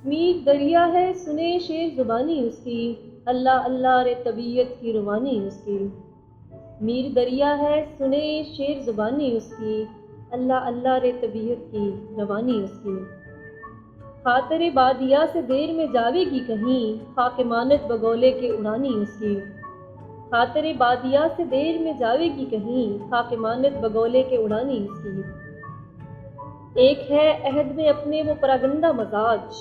میر دریا ہے سنے شیر زبانی اس کی، اللہ اللہ رے طبیعت کی روانی اس کی۔ میر دریا ہے سنے شیر زبانی اس کی، اللہ اللہ رے طبیعت کی روانی اس کی۔ خاطر بادیا سے دیر میں جاوے گی کہیں، خاک مانت بگولے کے اڑانی اس کی۔ خاطر بادیا سے دیر میں جاوے گی کہیں، خاک مانت بگولے کے اڑانی اس کی۔ ایک ہے عہد میں اپنے وہ پراگندہ مزاج،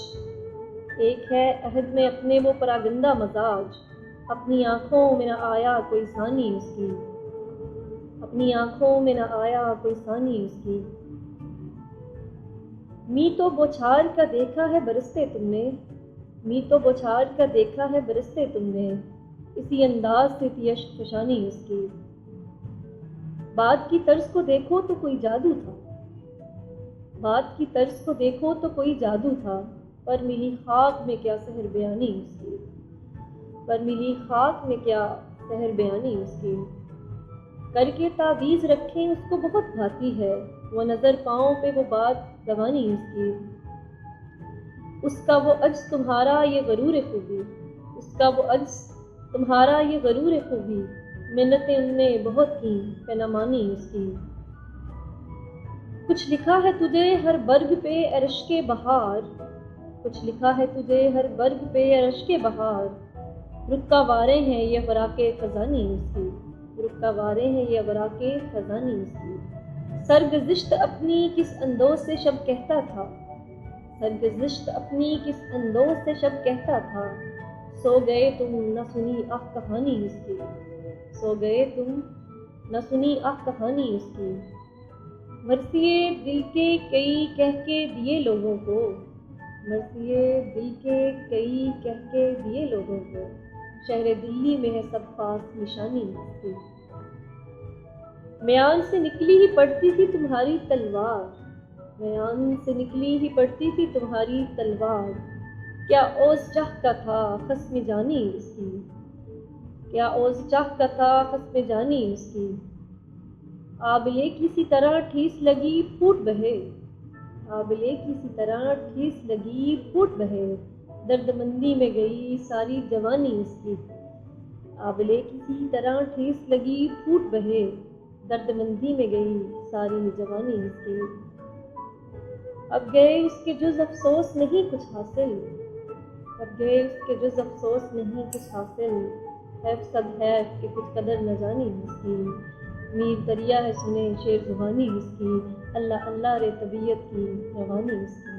ایک ہے عہد میں اپنے وہ پراگندہ مزاج، اپنی آنکھوں میں نہ آیا کوئی ثانی اس کی، اپنی آنکھوں میں نہ آیا کوئی ثانی اس کی۔ می تو بوچھار کا دیکھا ہے برستے تم نے، می تو بوچھار کا دیکھا ہے برستے تم نے، اسی انداز سے تھی اشک فشانی اس کی۔ بات کی طرز کو دیکھو تو کوئی جادو تھا، بات کی طرز کو دیکھو تو کوئی جادو تھا، پر ملی خاک میں کیا سحر بیانی اس کی، پر ملی خاک میں کیا سحر بیانی اس کی۔ کر کے تعویذ رکھیں اس کو بہت بھاتی ہے، وہ نظر پاؤں پہ وہ بات دوانی اس کی۔ اس کا وہ عجز تمہارا یہ غرور خوبی، اس کا وہ عجز تمہارا یہ غرور خوبی، منتیں ان نے بہت کی پہ نہ مانی اس کی۔ کچھ لکھا ہے تجھے ہر برگ پہ اے رشک بہار، کچھ لکھا ہے تجھے ہر برگ پہ اے رشک بہار، رکا وارے ہیں یہ وراق خزانی اس کی، رکا وارے ہیں یہ وراق خزانی اس کی۔ سرگزشت اپنی کس اندوز سے شب کہتا تھا، سرگزشت اپنی کس اندوز سے شب کہتا تھا، سو گئے تم نہ سنی آہ کہانی اس کی، سو گئے تم نہ سنی آہ کہانی اس کی۔ مرثیے دل کے کئی کہہ کے دیے لوگوں کو، مرثیے دل کے کئی کہہ کے دیے لوگوں کو، شہر دلی میں ہے سب پاس نشانی اس کی۔ میان سے نکلی ہی پڑتی تھی تمہاری تلوار، میان سے نکلی ہی پڑتی تھی تمہاری تلوار، کیا اوز چاہ کا تھا خصم جانی اس کی، کیا اوز چاہ کا تھا خصم جانی اس کی۔ آبلے کسی طرح ٹھیس لگی پھوٹ بہے، آبلے کسی طرح ٹھیس لگی پھوٹ بہے، درد مندی میں گئی ساری جوانی اس کی۔ آبلے کسی طرح ٹھیس لگی پھوٹ بہے، درد مندی میں گئی ساری جوانی اس کی۔ اب گئے اس کے جز افسوس نہیں کچھ حاصل، اب گئے اس کے جز افسوس نہیں کچھ حاصل، حیف صد حیف کہ کچھ قدر نہ جانی اس کی۔ میر دریا ہے سنے شیر زبانی اس کی، اللہ اللہ رے طبیعت کی روانی اس کی۔